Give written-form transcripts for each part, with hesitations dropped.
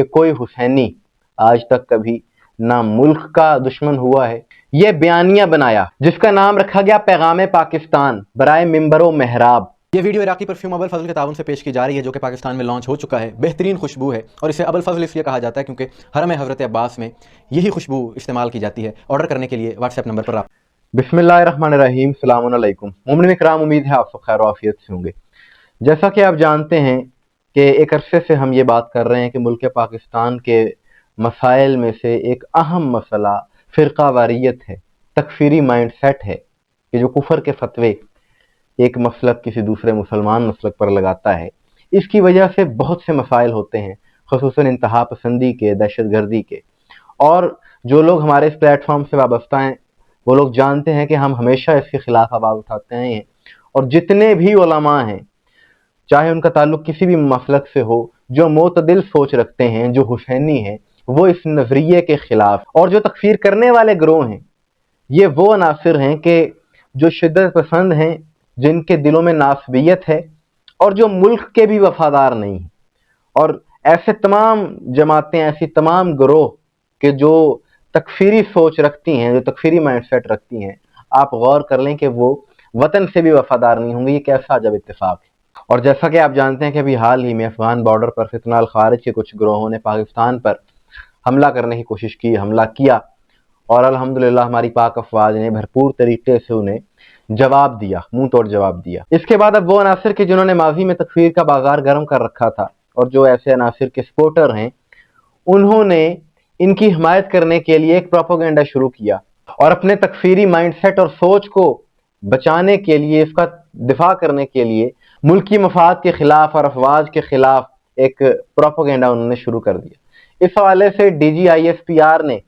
کہ कोई हुसैनी आज तक कभी ना मुल्क का दुश्मन हुआ है। ये बयानिया बनाया जिसका नाम रखा गया पैगाम पाकिस्तान बराए मिंबरो महराब। ये वीडियो इराकी परफ्यूम अबुल फजल के ताउन से पेश की जा रही है, जो कि पाकिस्तान में लॉन्च हो चुका है। बेहतरीन खुशबू है और इसे अबुल फजल इसलिए कहा जाता है क्योंकि हरम हज़रत अब्बास में यही खुशबू इस्तेमाल की जाती है। ऑर्डर करने के लिए व्हाट्सएप नंबर पर आप बिस्मिल्लाहिर्रहमानिर्रहीम, सलामुन अलैकुम। मोमिन इकराम, उम्मीद है आप सब खैर आफियत से होंगे। जैसा कि आप जानते हैं कि एक अरसे से हम ये बात कर रहे हैं कि मुल्क पाकिस्तान के मसाइल में से एक अहम मसला फ़िरका वारियत है, तकफीरी माइंड सेट है कि जो कुफर के फतवे एक मसलक किसी दूसरे मुसलमान मसलक पर लगाता है। इसकी वजह से बहुत से मसाइल होते हैं, ख़ुसूसन इंतहा पसंदी के, दहशत गर्दी के। और जो लोग हमारे इस प्लेटफॉर्म से वाबस्ता हैं वो लोग जानते हैं कि हम हमेशा इसके ख़िलाफ़ आवाज़ उठाते हैं। और जितने भी उलमा हैं, चाहे उनका ताल्लुक़ किसी भी मसलक से हो, जो मोतदिल सोच रखते हैं, जो हुसैनी हैं, वो इस नज़रिए के ख़िलाफ़। और जो तकफ़ीर करने वाले गिरोह हैं, ये वो अनासिर हैं कि जो शिद्दत पसंद हैं, जिनके दिलों में नासबियत है और जो मुल्क के भी वफ़ादार नहीं हैं। और ऐसे तमाम जमातें, ऐसी तमाम गिरोह के जो तकफ़ीरी सोच रखती हैं, जो तकफ़ीरी माइंड सेट रखती हैं, आप गौर कर लें कि वो वतन से भी वफ़ादार नहीं होंगे। ये कैसा अजब इत्तेफाक है। और जैसा कि आप जानते हैं कि अभी हाल ही में अफ़गान बॉर्डर पर फितना अल खारिज के कुछ गिरोहों ने पाकिस्तान पर हमला करने की कोशिश की, हमला किया, और अल्हम्दुलिल्लाह हमारी पाक अफवाज ने भरपूर तरीके से उन्हें जवाब दिया, मुंह तोड़ जवाब दिया। इसके बाद अब वो अनासिर के जिन्होंने माजी में तकफीर का बाजार गर्म कर रखा था और जो ऐसे अनासिर के सपोर्टर हैं, उन्होंने इनकी हिमायत करने के लिए एक प्रोपेगेंडा शुरू किया और अपने तकफीरी माइंडसेट और सोच को बचाने के लिए, इसका दिफा करने के लिए मुल्की मफाद के खिलाफ और अफवाज के खिलाफ एक प्रोपेगेंडा उन्होंने शुरू कर दिया। इस हवाले से DGISPR ने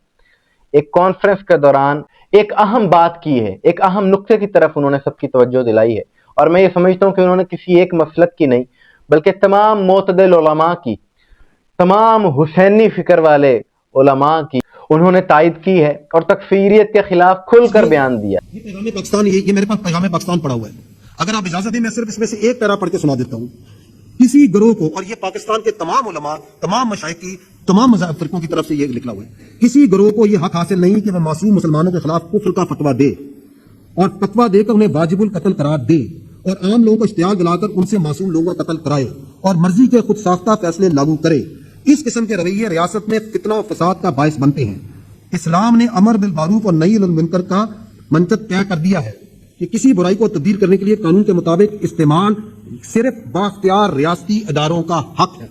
एक कॉन्फ्रेंस के दौरान एक अहम बात की है, एक अहम नुक्ते की तरफ उन्होंने सबकी तवज्जो दिलाई है। और मैं ये समझता हूँ कि उन्होंने किसी एक मसलक की नहीं, बल्कि तमाम मोतदिल उलमा की, तमाम हुसैनी फिक्र वाले उलमा की उन्होंने तायद की है और तकफीरियत के खिलाफ खुलकर बयान दिया। ये पैगाम पाकिस्तान, ये मेरे पास पैगाम पाकिस्तान पड़ा हुआ है। अगर आप इजाजत दें, मैं सिर्फ इसमें से एक पैरा पढ़ के सुना देता हूँ। किसी गिरोह को, और ये पाकिस्तान के तमाम उलमा, तमाम मशाइख की, तमाम मज़हब फ़िरक़ों की तरफ से ये लिखा हुआ है, किसी गिरोह को ये हक हासिल नहीं कि वह मासूम मुसलमानों के खिलाफ कुफ्र का फतवा दे और फतवा देकर उन्हें वाजिबुल कत्ल करार दे और आम लोगों को इश्तियाल दिलाकर उनसे मासूम लोगों का कत्ल कराए और मर्जी के खुद साख्ता फैसले लागू करे। इस किस्म के रवैये रियासत में फितना और फसाद का बायस बनते हैं। इस्लाम ने अमर बिल मारूफ और नही अनिल मुनकर का मंतक तय कर दिया है कि किसी बुराई को तब्दील करने के लिए कानून के मुताबिक इस्तेमाल सिर्फ बाख्तियार रियासती इदारों का हक है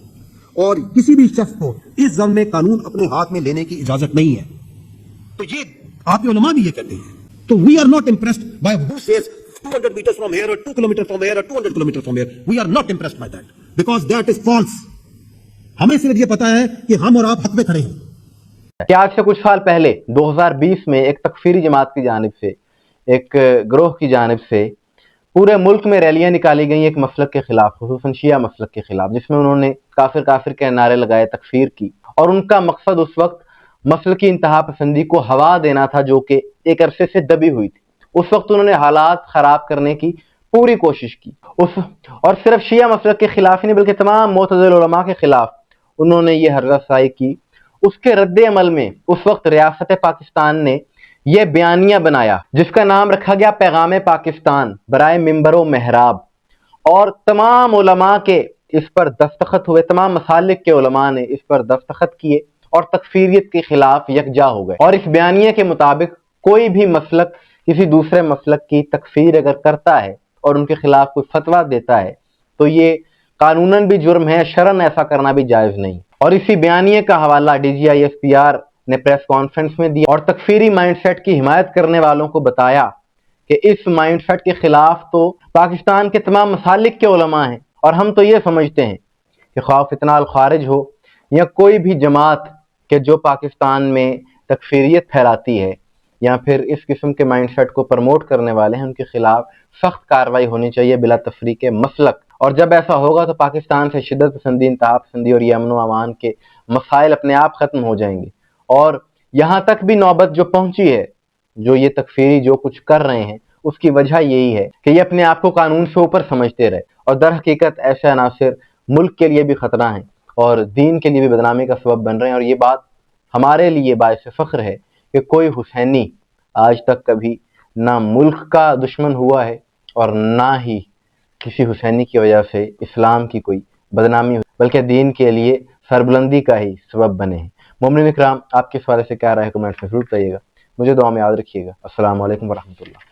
और किसी भी शख्स को इस ज़म में कानून अपने हाथ में लेने की इजाजत नहीं है। तो ये आपके उलमा भी ये कहते हैं। तो we are not impressed by who says 200 meters from here or 2 kilometers from here or 200 kilometers from here. We are not impressed by that because that is false. हमें सिर्फ ये पता है कि हम और आप हक में खड़े हैं। कि आज से कुछ साल पहले 2020 में एक तकफीरी जमात की जानिब से, एक ग्रोह की जानिब से पूरे मुल्क में रैलियां निकाली गई एक मसलक के खिलाफ, खुसूसन शिया मसलक के खिलाफ, जिसमें उन्होंने काफिर काफिर के नारे लगाए, तकफीर की। और उनका मकसद उस वक्त मसल की इंतहा पसंदी को हवा देना था, जो कि एक अरसे से दबी हुई थी। उस वक्त उन्होंने हालात खराब करने की पूरी कोशिश की और सिर्फ शिया मसलक के खिलाफ ही नहीं बल्कि तमाम मोतज़िल उलमा के खिलाफ उन्होंने ये हर्रासाई की। उसके रद्द अमल में उस वक्त रियासत पाकिस्तान ने यह बयानिया बनाया जिसका नाम रखा गया पैगाम पाकिस्तान बराए मिंबरो महराब। और तमाम उलमा के इस पर दस्तखत हुए, तमाम मसालिक के उलमा ने इस पर दस्तखत किए और तकफीरियत के खिलाफ यकजा हो गए। और इस बयानिया के मुताबिक कोई भी मसलक किसी दूसरे मसलक की तकफीर अगर करता है और उनके खिलाफ कोई फतवा देता है तो ये कानूनन भी जुर्म है, शरन ऐसा करना भी जायज नहीं। और इसी बयानिए का हवाला DGISPR ने प्रेस कॉन्फ्रेंस में दिया और तकफीरी माइंडसेट की हिमायत करने वालों को बताया कि इस माइंडसेट के खिलाफ तो पाकिस्तान के तमाम मसालिक के उलमा हैं। और हम तो ये समझते हैं कि ख्वाह फितना अल खारिज हो या कोई भी जमात के जो पाकिस्तान में तकफीरियत फैलाती है या फिर इस किस्म के माइंडसेट को प्रमोट करने वाले हैं, उनके खिलाफ सख्त कार्रवाई होनी चाहिए बिला तफरीक मसलक। और जब ऐसा होगा तो पाकिस्तान से शिद्दत पसंदी, इंतहा पसंदी और ये अमन व अमान के मसाइल अपने आप ख़त्म हो जाएंगे। और यहाँ तक भी नौबत जो पहुंची है, जो ये तकफीरी जो कुछ कर रहे हैं, उसकी वजह यही है कि ये अपने आप को कानून से ऊपर समझते रहे और दर हकीकत ऐसे अनासिर मुल्क के लिए भी खतरा हैं, اور دین کے لیے بھی بدنامی کا سبب بن رہے ہیں. اور یہ بات ہمارے لیے باعث فخر ہے کہ کوئی حسینی آج تک کبھی نہ ملک کا دشمن ہوا ہے اور نہ ہی کسی حسینی کی وجہ سے اسلام کی کوئی بدنامی ہوئی، بلکہ دین کے لیے سربلندی کا ہی سبب بنے ہیں. مومنین اکرام، آپ کے اس حوالے سے کیا رائے ہے کمنٹس میں ضرور بتائیے گا. مجھے دعا میں یاد رکھیے گا. السلام علیکم ورحمۃ اللہ.